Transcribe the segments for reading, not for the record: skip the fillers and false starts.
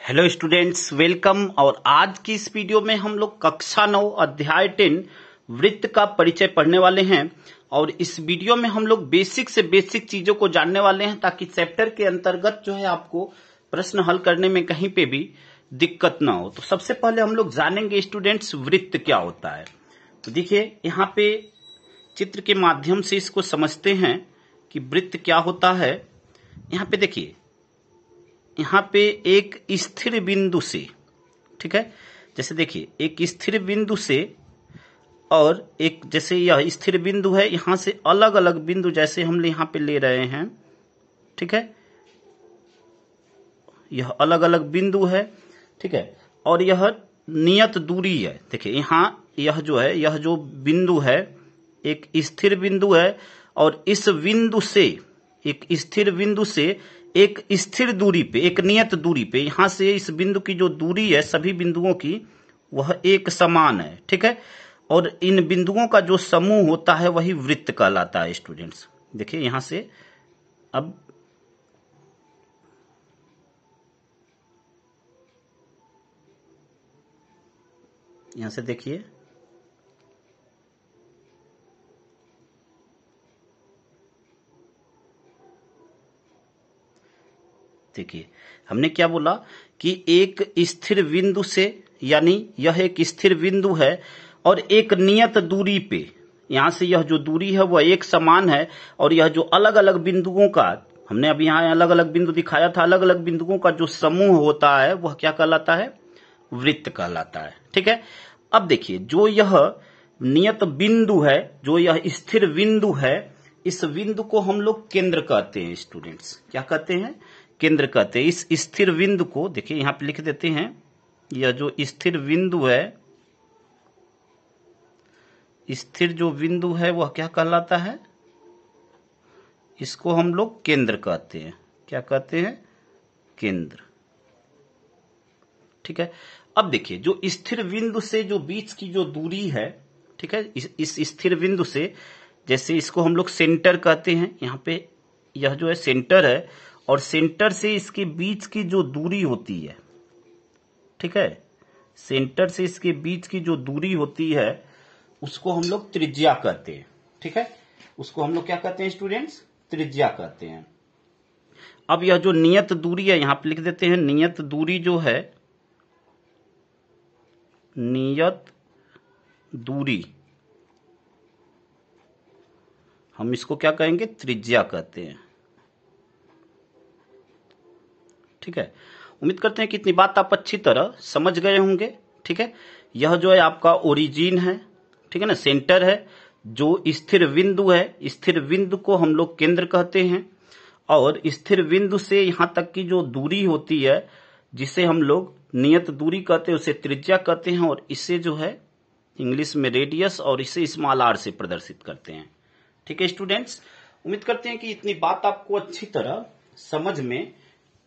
Hello students, welcome. और आज की इस वीडियो में हम लोग कक्षा 9 अध्याय 10 वृत्त का परिचय पढ़ने वाले हैं। और इस वीडियो में हम लोग बेसिक से बेसिक चीजों को जानने वाले हैं ताकि चैप्टर के अंतर्गत जो है आपको प्रश्न हल करने में कहीं पे भी दिक्कत ना हो। तो सबसे पहले हम लोग जानेंगे स्टूडेंट्स वृत्त क्या होता है। तो देखिए यहाँ पे चित्र के माध्यम से इसको समझते हैं कि वृत्त क्या होता है। यहाँ पे देखिए, यहाँ पे एक स्थिर बिंदु से, ठीक है, जैसे देखिए एक स्थिर बिंदु से और एक, जैसे यह स्थिर बिंदु है, यहां से अलग अलग बिंदु जैसे हम यहां पे ले रहे हैं, ठीक है, यह अलग अलग बिंदु है, ठीक है, और यह नियत दूरी है। देखिए यहां यह जो है, यह जो बिंदु है एक स्थिर बिंदु है और इस बिंदु से, एक स्थिर बिंदु से एक स्थिर दूरी पे, एक नियत दूरी पे, यहां से इस बिंदु की जो दूरी है सभी बिंदुओं की वह एक समान है, ठीक है। और इन बिंदुओं का जो समूह होता है वही वृत्त कहलाता है स्टूडेंट्स। देखिए यहां से अब यहां से देखिए, देखिए हमने क्या बोला कि एक स्थिर बिंदु से, यानी यह एक स्थिर बिंदु है और एक नियत दूरी पे, यहां से यह जो दूरी है वह एक समान है और यह जो अलग अलग बिंदुओं का, हमने अभी यहां अलग अलग बिंदु दिखाया था, अलग अलग बिंदुओं का जो समूह होता है वह क्या कहलाता है? वृत्त कहलाता है, ठीक है। अब देखिए जो यह नियत बिंदु है, जो यह स्थिर बिंदु है, इस बिंदु को हम लोग केंद्र कहते हैं स्टूडेंट्स। क्या कहते हैं? केंद्र कहते हैं। इस स्थिर बिंदु को देखिए यहां पे लिख देते हैं, यह जो स्थिर बिंदु है, स्थिर जो बिंदु है वह क्या कहलाता है? इसको हम लोग केंद्र कहते हैं। क्या कहते हैं? केंद्र, ठीक है। अब देखिए जो स्थिर बिंदु से जो बीच की जो दूरी है, ठीक है, इस स्थिर बिंदु से, जैसे इसको हम लोग सेंटर कहते हैं, यहां पे यह जो है सेंटर है और सेंटर से इसके बीच की जो दूरी होती है, ठीक है, सेंटर से इसके बीच की जो दूरी होती है उसको हम लोग त्रिज्या कहते हैं, ठीक है। उसको हम लोग क्या कहते हैं स्टूडेंट्स? त्रिज्या कहते हैं। अब यह जो नियत दूरी है, यहां पे लिख देते हैं नियत दूरी जो है, नियत दूरी, हम इसको क्या कहेंगे? त्रिज्या कहते हैं, ठीक है। उम्मीद करते हैं कि इतनी बात आप अच्छी तरह समझ गए होंगे, ठीक है। यह जो है आपका ओरिजिन है, ठीक है ना, सेंटर है। जो स्थिर बिंदु है, स्थिर बिंदु को हम लोग केंद्र कहते हैं और स्थिर बिंदु से यहां तक की जो दूरी होती है जिसे हम लोग नियत दूरी कहते हैं उसे त्रिज्या कहते हैं और इसे जो है इंग्लिश में रेडियस और इसे स्मॉल आर से प्रदर्शित करते हैं, ठीक है स्टूडेंट्स। उम्मीद करते हैं कि इतनी बात आपको अच्छी तरह समझ में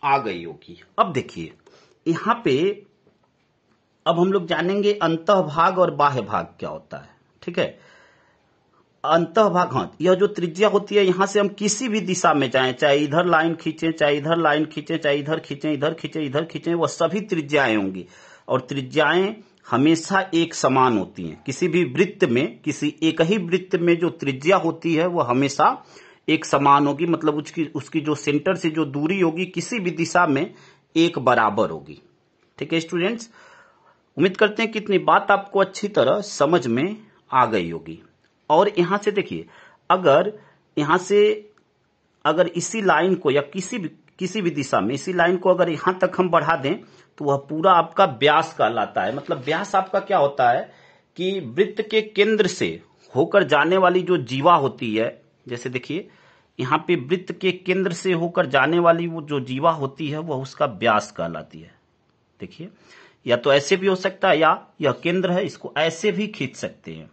आ गई होगी। अब देखिए यहां पे अब हम लोग जानेंगे अंतः भाग और बाह्य भाग क्या होता है, ठीक है। अंतः भाग, हाँ, यह जो त्रिज्या होती है यहां से हम किसी भी दिशा में जाएं, चाहे इधर लाइन खींचें, चाहे इधर लाइन खींचें, चाहे इधर खींचें, इधर खींचें, इधर खींचें, वह सभी त्रिज्याएं होंगी और त्रिज्याएं हमेशा एक समान होती हैं। किसी भी वृत्त में, किसी एक ही वृत्त में जो त्रिज्या होती है वह हमेशा एक समान होगी, मतलब उसकी जो सेंटर से जो दूरी होगी किसी भी दिशा में एक बराबर होगी, ठीक है स्टूडेंट्स। उम्मीद करते हैं कि इतनी बात आपको अच्छी तरह समझ में आ गई होगी। और यहां से देखिए, अगर यहां से अगर इसी लाइन को या किसी भी दिशा में इसी लाइन को अगर यहां तक हम बढ़ा दें तो वह पूरा आपका व्यास कहलाता है। मतलब व्यास आपका क्या होता है कि वृत्त के केंद्र से होकर जाने वाली जो जीवा होती है, जैसे देखिए यहां पे वृत्त के केंद्र से होकर जाने वाली वो जो जीवा होती है वह उसका व्यास कहलाती है। देखिए या तो ऐसे भी हो सकता है या यह केंद्र है, इसको ऐसे भी खींच सकते हैं,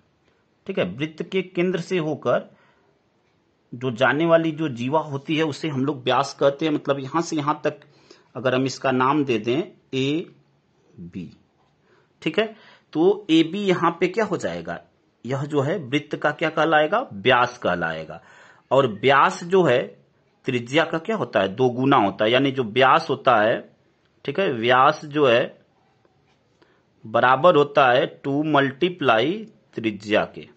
ठीक है। वृत्त के केंद्र से होकर जो जाने वाली जो जीवा होती है उसे हम लोग व्यास कहते हैं। मतलब यहां से यहां तक अगर हम इसका नाम दे दें ए बी, ठीक है, तो ए बी यहां पे क्या हो जाएगा? यह जो है वृत्त का क्या कहलाएगा? व्यास कहलाएगा। और व्यास जो है त्रिज्या का क्या होता है? 2 गुना होता है। यानी जो व्यास होता है ठीक है, व्यास जो है बराबर होता है 2 मल्टीप्लाई त्रिज्या के।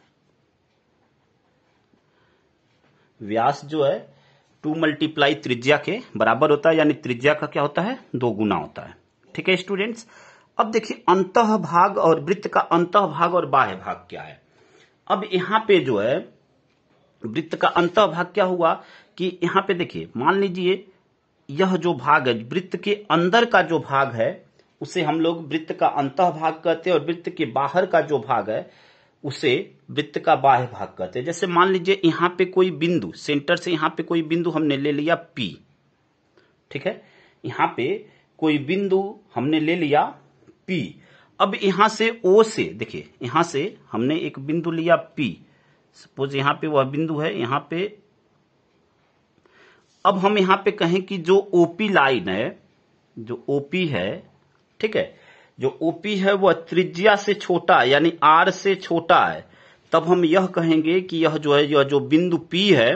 व्यास जो है 2 मल्टीप्लाई त्रिज्या के बराबर होता है, यानी त्रिज्या का क्या होता है, 2 गुना होता है। ठीक है स्टूडेंट्स, अब देखिए अंतः भाग और वृत्त का अंतः भाग और बाह्य भाग क्या है। अब यहां पे जो है वृत्त का अंतः भाग क्या हुआ कि यहां पे देखिए मान लीजिए यह जो भाग है वृत्त के अंदर का जो भाग है उसे हम लोग वृत्त का अंतः भाग कहते हैं, और वृत्त के बाहर का जो भाग है उसे वृत्त का बाह्य भाग कहते हैं। जैसे मान लीजिए यहां पे कोई बिंदु, सेंटर से यहां पे कोई बिंदु हमने ले लिया P, ठीक है, यहां पे कोई बिंदु हमने ले लिया P। अब यहां से O से देखिए, यहां से हमने एक बिंदु लिया P, सपोज यहां पे वह बिंदु है, यहां पे अब हम यहां पे कहें कि जो OP लाइन है, जो OP है, ठीक है, जो OP है वह त्रिज्या से छोटा है, यानी R से छोटा है, तब हम यह कहेंगे कि यह जो बिंदु P है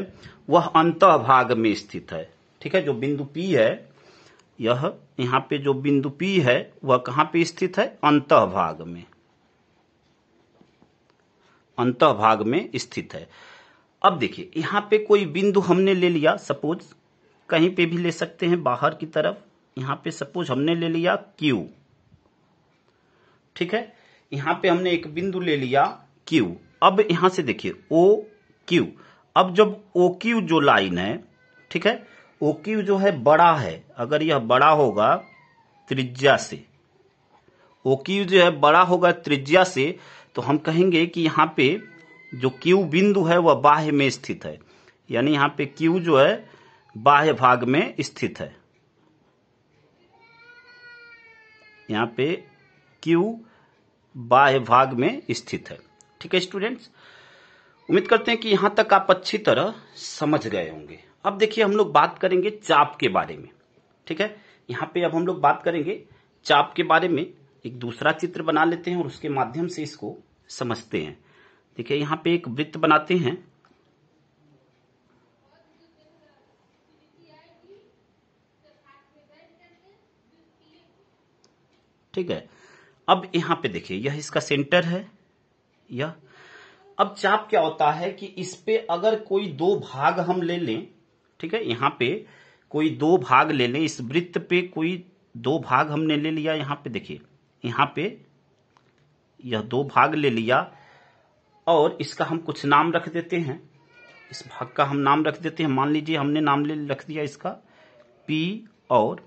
वह अंतः भाग में स्थित है। ठीक है, जो बिंदु P है, यह यहां पे जो बिंदु P है वह कहां पे स्थित है, अंतः भाग में, अंतः भाग में स्थित है। अब देखिए यहां पे कोई बिंदु हमने ले लिया, सपोज कहीं पे भी ले सकते हैं बाहर की तरफ, यहां पे सपोज हमने ले लिया Q, ठीक है, यहां पे हमने एक बिंदु ले लिया Q। अब यहां से देखिए OQ, अब जब OQ जो लाइन है, ठीक है, OQ जो है बड़ा है, अगर यह बड़ा होगा त्रिज्या से, OQ जो है बड़ा होगा त्रिज्या से, तो हम कहेंगे कि यहां पे जो Q बिंदु है वह बाह्य में स्थित है, यानी यहां पे Q जो है बाह्य भाग में स्थित है, यहां पे Q बाह्य भाग में स्थित है। ठीक है स्टूडेंट्स, उम्मीद करते हैं कि यहां तक आप अच्छी तरह समझ गए होंगे। अब देखिए हम लोग बात करेंगे चाप के बारे में। ठीक है, यहां पे अब हम लोग बात करेंगे चाप के बारे में। एक दूसरा चित्र बना लेते हैं और उसके माध्यम से इसको समझते हैं। देखिए यहां पे एक वृत्त बनाते हैं, ठीक है, अब यहां पे देखिए यह इसका सेंटर है, यह अब चाप क्या होता है कि इस पे अगर कोई 2 भाग हम ले लें, ठीक है, यहां पे कोई 2 भाग ले लें, इस वृत्त पे कोई 2 भाग हमने ले लिया, यहां पे देखिए यहां पे यह 2 भाग ले लिया, और इसका हम कुछ नाम रख देते हैं, इस भाग का हम नाम रख देते हैं, मान लीजिए हमने नाम रख दिया इसका P और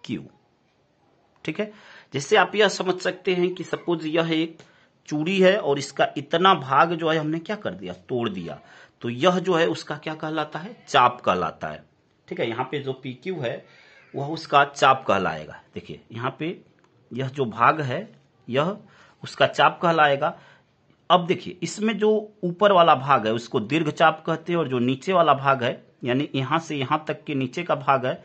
Q। ठीक है, जिससे आप यह समझ सकते हैं कि सपोज यह एक चूड़ी है और इसका इतना भाग जो है हमने क्या कर दिया, तोड़ दिया, तो यह जो है उसका क्या कहलाता है, चाप कहलाता है। ठीक है, यहाँ पे जो PQ है वह उसका चाप कहलाएगा। देखिए यहाँ पे यह जो भाग है यह उसका चाप कहलाएगा। अब देखिए इसमें जो ऊपर वाला भाग है उसको दीर्घ चाप कहते हैं, और जो नीचे वाला भाग है यानी यहां से यहां तक के नीचे का भाग है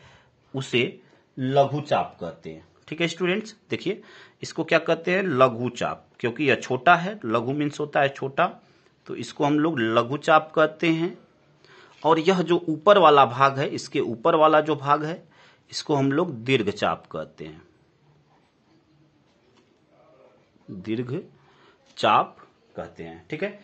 उसे लघु चाप कहते हैं। ठीक है स्टूडेंट्स, देखिए इसको क्या कहते हैं, लघु चाप, क्योंकि यह छोटा है, लघु मीन्स होता है छोटा, तो इसको हम लोग लघु चाप कहते हैं। और यह जो ऊपर वाला भाग है, इसके ऊपर वाला जो भाग है इसको हम लोग दीर्घ चाप कहते हैं, दीर्घ चाप कहते हैं। ठीक है,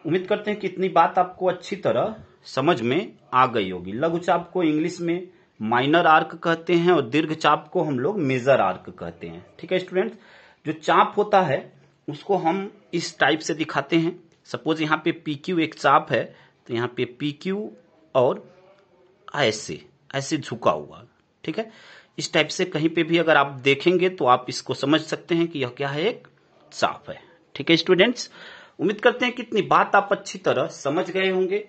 उम्मीद करते हैं कि इतनी बात आपको अच्छी तरह समझ में आ गई होगी। लघु चाप को इंग्लिश में माइनर आर्क कहते हैं और दीर्घ चाप को हम लोग मेजर आर्क कहते हैं। ठीक है स्टूडेंट्स, जो चाप होता है उसको हम इस टाइप से दिखाते हैं। सपोज यहाँ पे PQ एक चाप है, तो यहाँ पे PQ और ऐसे ऐसे झुका हुआ, ठीक है, इस टाइप से कहीं पे भी अगर आप देखेंगे तो आप इसको समझ सकते हैं कि यह क्या है, एक चाप है। ठीक है स्टूडेंट्स, उम्मीद करते हैं कि इतनी बात आप अच्छी तरह समझ गए होंगे।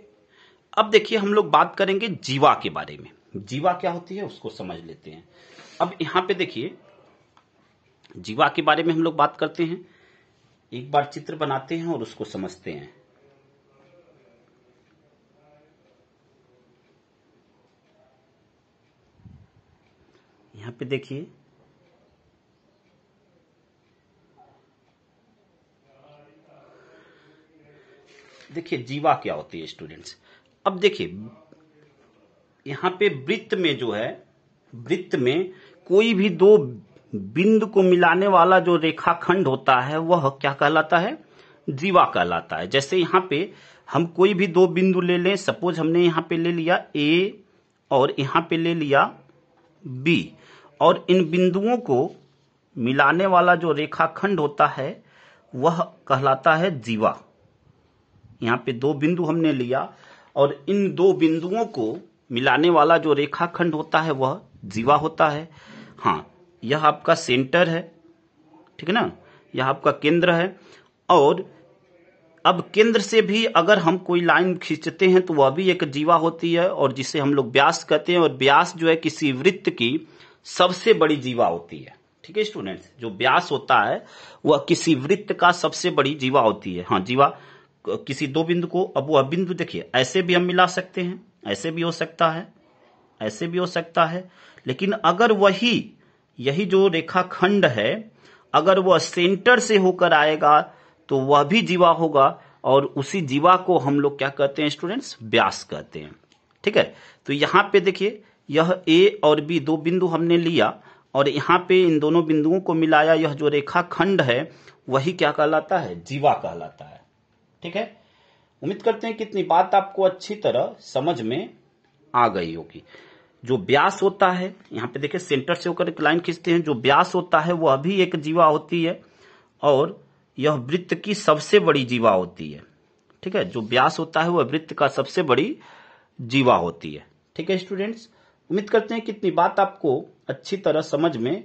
अब देखिए हम लोग बात करेंगे जीवा के बारे में। जीवा क्या होती है उसको समझ लेते हैं। अब यहां पे देखिए जीवा के बारे में हम लोग बात करते हैं, एक बार चित्र बनाते हैं और उसको समझते हैं। यहां पे देखिए जीवा क्या होती है स्टूडेंट्स। अब देखिए यहां पे वृत्त में जो है वृत्त में कोई भी दो बिंदु को मिलाने वाला जो रेखाखंड होता है वह क्या कहलाता है? जीवा कहलाता है। जैसे यहाँ पे हम कोई भी दो बिंदु ले लें, सपोज हमने यहाँ पे ले लिया ए और यहाँ पे ले लिया बी, और इन बिंदुओं को मिलाने वाला जो रेखाखंड होता है वह कहलाता है जीवा। यहाँ पे दो बिंदु हमने लिया और इन दो बिंदुओं को मिलाने वाला जो रेखाखंड होता है वह जीवा होता है। हाँ, यह आपका सेंटर है, ठीक है ना, यह आपका केंद्र है। और अब केंद्र से भी अगर हम कोई लाइन खींचते हैं तो वह भी एक जीवा होती है, और जिसे हम लोग व्यास कहते हैं। और व्यास जो है किसी वृत्त की सबसे बड़ी जीवा होती है। ठीक है स्टूडेंट्स, जो व्यास होता है वह किसी वृत्त का सबसे बड़ी जीवा होती है। हाँ, जीवा किसी दो बिंदु को, अब वह बिंदु देखिए ऐसे भी हम मिला सकते हैं, ऐसे भी हो सकता है, ऐसे भी हो सकता है। लेकिन अगर यही जो रेखाखंड है अगर वह सेंटर से होकर आएगा तो वह भी जीवा होगा, और उसी जीवा को हम लोग क्या कहते हैं स्टूडेंट्स? व्यास कहते हैं। ठीक है, तो यहाँ पे देखिए यह ए और बी दो बिंदु हमने लिया और यहाँ पे इन दोनों बिंदुओं को मिलाया, यह जो रेखाखंड है वही क्या कहलाता है? जीवा कहलाता है। ठीक है, उम्मीद करते हैं कि इतनी बात आपको अच्छी तरह समझ में आ गई होगी। जो व्यास होता है, यहाँ पे देखिए सेंटर से होकर एक लाइन खींचते हैं, जो व्यास होता है वह भी एक जीवा होती है, और यह वृत्त की सबसे बड़ी जीवा होती है। ठीक है, जो व्यास होता है वह वृत्त का सबसे बड़ी जीवा होती है। ठीक है स्टूडेंट्स, उम्मीद करते हैं कि इतनी बात आपको अच्छी तरह समझ में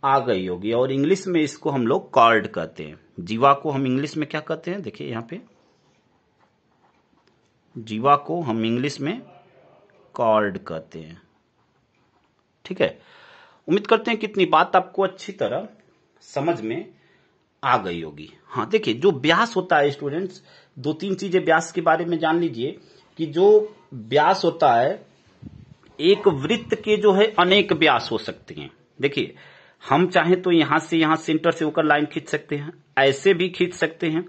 आ गई होगी। और इंग्लिश में इसको हम लोग कॉर्ड कहते हैं। जीवा को हम इंग्लिश में क्या कहते हैं? देखिए यहाँ पे जीवा को हम इंग्लिश में कॉर्ड कहते हैं। ठीक है, उम्मीद करते हैं कि इतनी बात आपको अच्छी तरह समझ में आ गई होगी। हाँ, देखिए जो व्यास होता है स्टूडेंट्स, दो तीन चीजें व्यास के बारे में जान लीजिए कि जो व्यास होता है, एक वृत्त के जो है अनेक व्यास हो सकते हैं। देखिए हम चाहें तो यहां से, यहां सेंटर से होकर लाइन खींच सकते हैं, ऐसे भी खींच सकते हैं,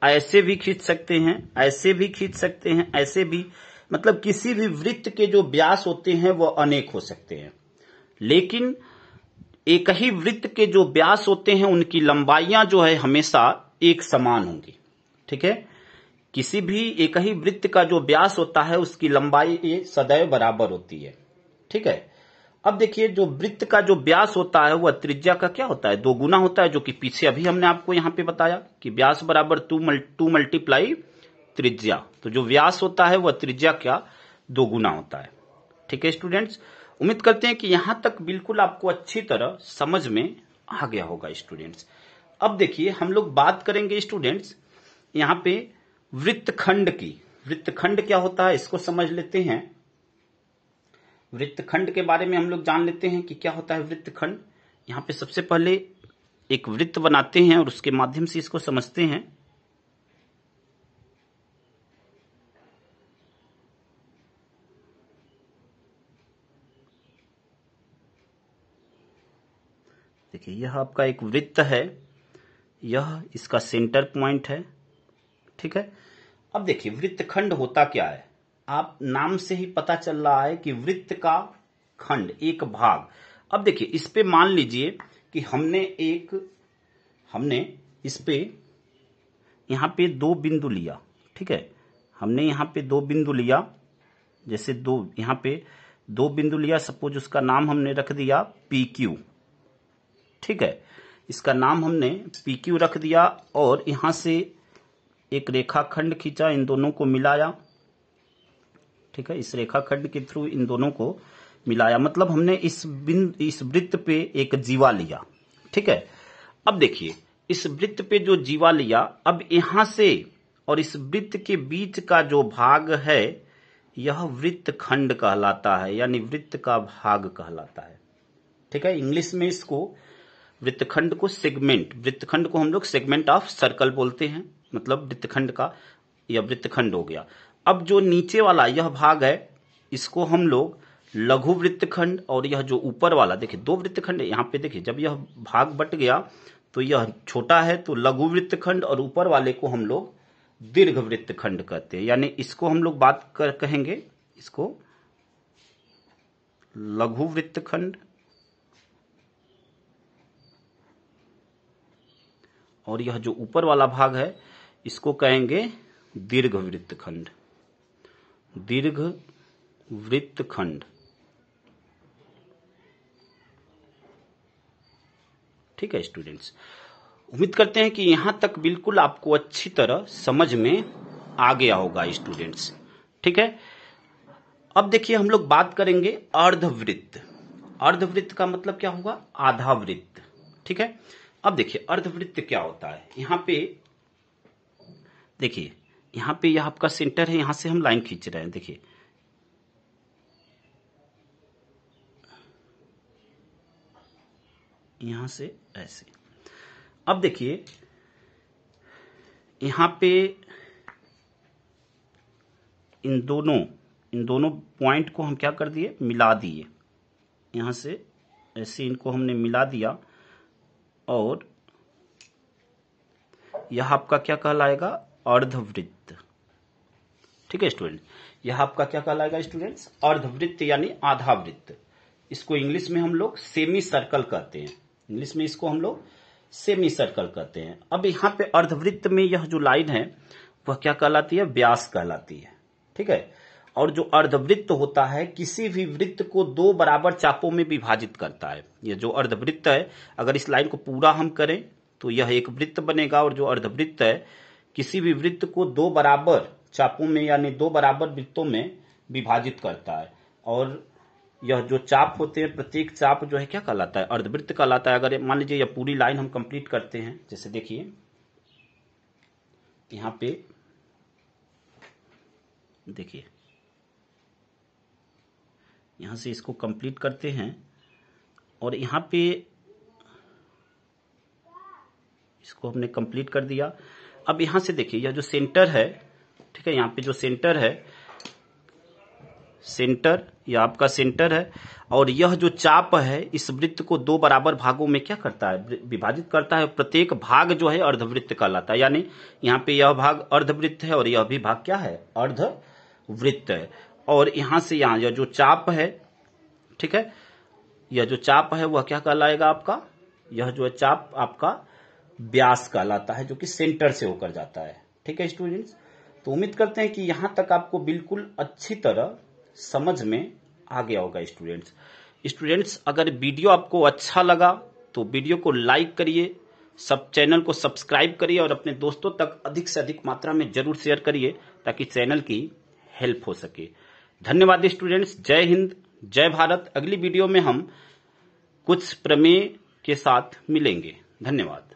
ऐसे भी खींच सकते हैं, ऐसे भी खींच सकते हैं, ऐसे भी, मतलब किसी भी वृत्त के जो व्यास होते हैं वो अनेक हो सकते हैं। लेकिन एक ही वृत्त के जो व्यास होते हैं उनकी लंबाइयां जो है हमेशा एक समान होंगी। ठीक है, किसी भी एक ही वृत्त का जो व्यास होता है उसकी लंबाई सदैव बराबर होती है। ठीक है, अब देखिए जो वृत्त का जो व्यास होता है वह त्रिज्या का क्या होता है? दो गुना होता है, जो कि पीछे अभी हमने आपको यहाँ पे बताया कि व्यास बराबर टू मल्टीप्लाई त्रिज्या। तो जो व्यास होता है वह त्रिज्या क्या दो गुना होता है। ठीक है स्टूडेंट्स, उम्मीद करते हैं कि यहां तक बिल्कुल आपको अच्छी तरह समझ में आ गया होगा स्टूडेंट्स। अब देखिए हम लोग बात करेंगे स्टूडेंट्स यहाँ पे वृत्तखंड की। वृत्तखंड क्या होता है इसको समझ लेते हैं। वृत्तखंड के बारे में हम लोग जान लेते हैं कि क्या होता है वृत्तखंड। यहाँ पे सबसे पहले एक वृत्त बनाते हैं और उसके माध्यम से इसको समझते हैं। देखिए यह आपका एक वृत्त है, यह इसका सेंटर पॉइंट है। ठीक है, अब देखिए वृत्तखंड होता क्या है, आप नाम से ही पता चल रहा है कि वृत्त का खंड, एक भाग। अब देखिए इस पे मान लीजिए कि हमने इस पे यहां पे दो बिंदु लिया। ठीक है, हमने यहां पे दो बिंदु लिया, जैसे यहां पे दो बिंदु लिया, सपोज उसका नाम हमने रख दिया PQ। ठीक है, इसका नाम हमने PQ रख दिया और यहां से एक रेखाखंड खींचा, इन दोनों को मिलाया। ठीक है, इस रेखाखंड के थ्रू इन दोनों को मिलाया, मतलब हमने इस वृत्त पे एक जीवा लिया। ठीक है, अब देखिए इस वृत्त पे जो जीवा लिया, अब यहां से और इस वृत्त के बीच का जो भाग है यह वृत्तखंड कहलाता है, यानी वृत्त का भाग कहलाता है। ठीक है, इंग्लिश में इसको वृत्तखंड को हम लोग सेगमेंट ऑफ सर्कल बोलते हैं, मतलब वृत्तखंड का यह वृत्तखंड हो गया। अब जो नीचे वाला यह भाग है इसको हम लोग लघु वृत्तखंड, और यह जो ऊपर वाला, देखिए दो वृत्तखंड है यहाँ पे, देखिए जब यह भाग बट गया तो यह छोटा है तो लघु वृत्तखंड, और ऊपर वाले को हम लोग दीर्घ वृत्तखंड कहते हैं। यानी इसको हम लोग कहेंगे इसको लघु वृत्तखंड और यह जो ऊपर वाला भाग है इसको कहेंगे दीर्घ वृत्तखंड। दीर्घ वृत्तखंड, ठीक है स्टूडेंट्स। उम्मीद करते हैं कि यहां तक बिल्कुल आपको अच्छी तरह समझ में आ गया होगा स्टूडेंट्स, ठीक है। अब देखिए हम लोग बात करेंगे अर्धवृत्त। अर्धवृत्त का मतलब क्या होगा? आधा वृत्त, ठीक है। अब देखिए अर्धवृत्त क्या होता है। यहां पे देखिए, यहां पे यह आपका सेंटर है, यहां से हम लाइन खींच रहे हैं, देखिए यहां से ऐसे। अब देखिए यहां पे इन दोनों पॉइंट को हम क्या कर दिए? मिला दिए। यहां से ऐसे इनको हमने मिला दिया और यह आपका क्या कहलाएगा? अर्धवृत्त, ठीक है स्टूडेंट। यह आपका क्या कहलाएगा स्टूडेंट्स? अर्धवृत्त यानी आधा वृत्त। इसको इंग्लिश में हम लोग सेमी सर्कल कहते हैं। इंग्लिश में इसको हम लोग सेमी सर्कल कहते हैं। अब यहाँ पे अर्धवृत्त में यह जो लाइन है वह क्या कहलाती है? व्यास कहलाती है, ठीक है। और जो अर्धवृत्त होता है किसी भी वृत्त को दो बराबर चापों में विभाजित करता है। यह जो अर्धवृत्त है, अगर इस लाइन को पूरा हम करें तो यह एक वृत्त बनेगा। और जो अर्धवृत्त है किसी भी वृत्त को दो बराबर चापों में यानी दो बराबर वृत्तों में विभाजित करता है। और यह जो चाप होते हैं, प्रत्येक चाप जो है क्या कहलाता है? अर्धवृत्त कहलाता है। अगर मान लीजिए यह पूरी लाइन हम कंप्लीट करते हैं, जैसे देखिए यहां पे देखिए, यहां से इसको कंप्लीट करते हैं और यहां पे इसको हमने कंप्लीट कर दिया। अब यहां से देखिए यह जो सेंटर है, ठीक है, यहां पे जो सेंटर है, सेंटर यह आपका सेंटर है और यह जो चाप है इस वृत्त को दो बराबर भागों में क्या करता है? विभाजित करता है। प्रत्येक भाग जो है अर्धवृत्त कहलाता है। यानी यहाँ पे यह भाग अर्धवृत्त है और यह भी भाग क्या है? अर्धवृत्त है। और यहां से यहां यह जो चाप है, ठीक है, यह जो चाप है वह क्या कहलाएगा आपका? यह जो है चाप आपका व्यास कहलाता है, जो कि सेंटर से होकर जाता है, ठीक है स्टूडेंट्स। तो उम्मीद करते हैं कि यहां तक आपको बिल्कुल अच्छी तरह समझ में आ गया होगा स्टूडेंट्स। स्टूडेंट्स अगर वीडियो आपको अच्छा लगा तो वीडियो को लाइक करिए, सब चैनल को सब्सक्राइब करिए और अपने दोस्तों तक अधिक से अधिक मात्रा में जरूर शेयर करिए ताकि चैनल की हेल्प हो सके। धन्यवाद स्टूडेंट्स। जय हिंद, जय भारत। अगली वीडियो में हम कुछ प्रमेय के साथ मिलेंगे। धन्यवाद।